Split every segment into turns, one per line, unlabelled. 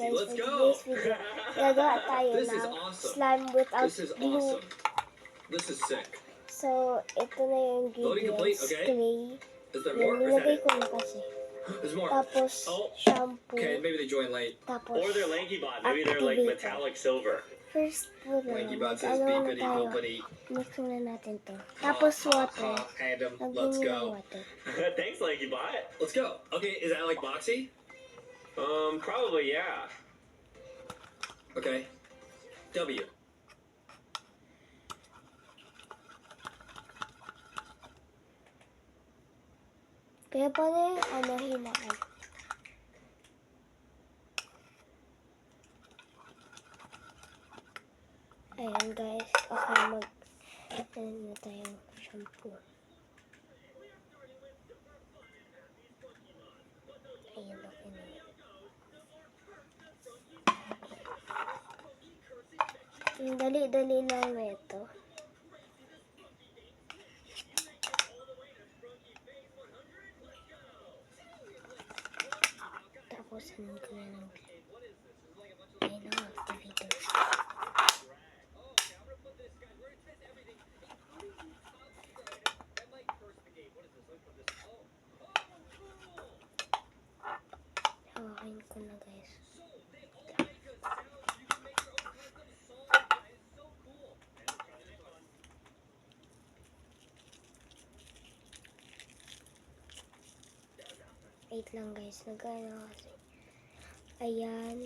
guys,
Let's
for
go.
today's video, gagawa tayo
This is
ng
awesome.
slime without
This is
glue.
awesome. This is sick.
So, ito na yung
Loading complete,
ingredients.
okay.
Clay.
Is there more?
Yung
Or is that
nilagay
it?
ko na kasi.
There's more.
Tapos,
Oh.
shampoo.
Okay, maybe they joined late.
Tapos,
Or they're lanky bot. Maybe they're like
activator.
metallic silver.
First,
Lanky Bot says
ano na
beepity
tayo.
boopity.
Mix muna natin to. Tapos, water.
Adam,
Lagyan
let's
nyo ng
go.
water.
Thanks, lanky bot.
Let's go. Okay, is that like boxy?
Probably yeah.
Okay. W.
Kaya pala yung hinaan. Ayan guys, okay ano na tayong shampoo. Ayan, okay na yun. Dali-dali lang na ito. Tapos ano ko na lang. Ayan ang activators. Hawakin ko na guys. Wait lang guys, nag-ano kasi. Ayan.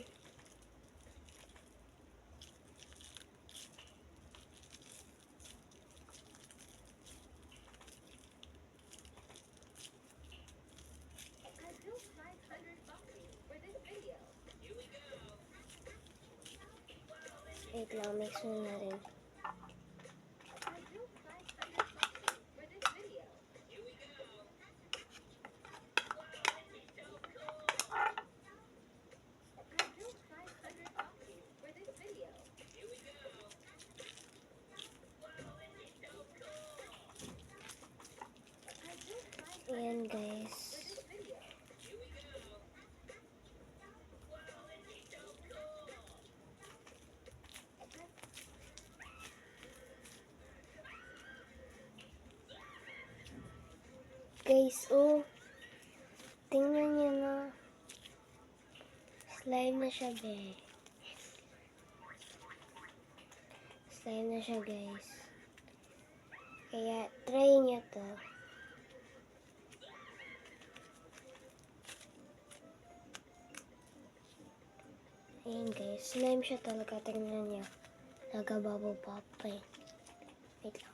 Wait lang, mix mo na rin. Ayan guys. Guys, oh. Tingnan niyo na. Slime na siya, guys. Slime na siya, guys. Kaya, try niyo to. Ayan, guys. Slime siya talaga. Tingnan niyo. Nagabubble pop pa eh. Wait lang.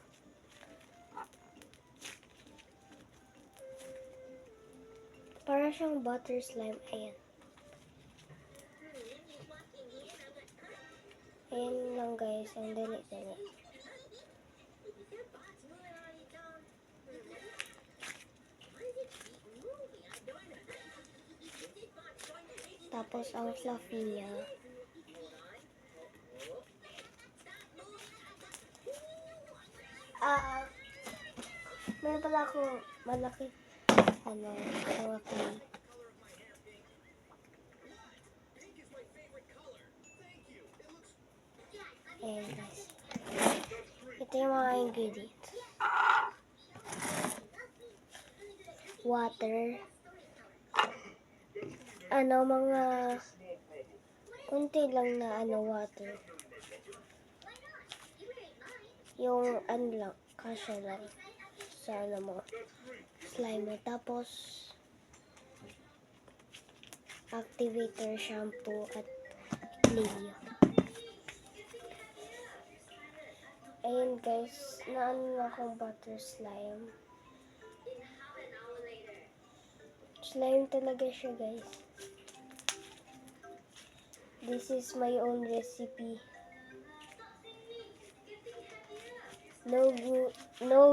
Para siyang butter slime. Ayan. Ayan lang guys. Ang dali-dali. Tapos ang fluffy niya. Meron pala akong malaki fluffy. Ayan guys. Ito yung mga ingredients. Water. Mga kunti lang na water. Yung lang, kasya lang sa mga slimer. Tapos activator, shampoo, at clay. Ayun guys, naano akong butter slime. Slime talaga siya guys. This is my own recipe. No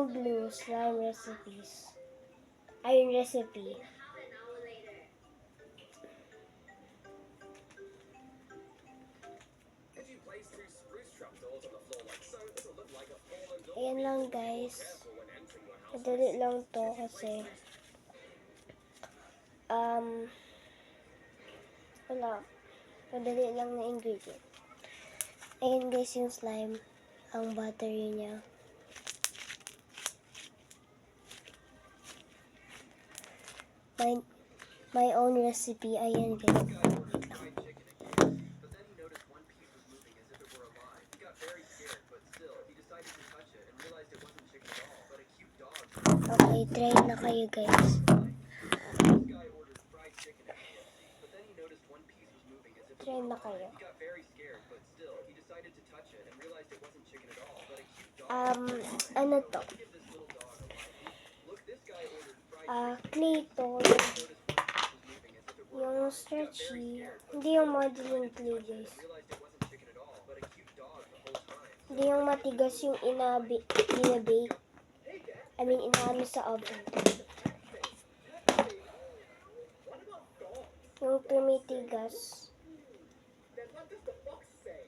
glue slime recipes. Ayun recipe. Ayan lang guys. Madali lang to kasi wala. Madali lang na ingredient. Ayan guys yung slime. Ang battery niya. My own recipe. Ayan guys.
But then he noticed one piece was moving as if it were alive. He got very scared, but still, he decided to touch it and realized it wasn't chicken at all, but a cute dog.
Okay, try na kayo guys.
This guy ordered fried chicken at KFC, but then he noticed one piece was moving as if it
Try
were
na
alive.
kayo.
He got very scared, but still, he decided to touch it and realized it wasn't chicken at all, but a cute dog.
Ano to?
Give this little dog a life. Look, this guy ordered fried
Clay to.
noticed one piece was moving as if it were
Yung stretchy. Hindi yung modeling clay guys.
realized it wasn't chicken at all, but a cute dog the whole time.
Hindi yung matigas yung inabake. I mean, inaano sa oven. Yung tumitigas.
Then what does the fox say?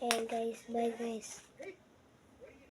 Ayan guys, bye guys.
Hey,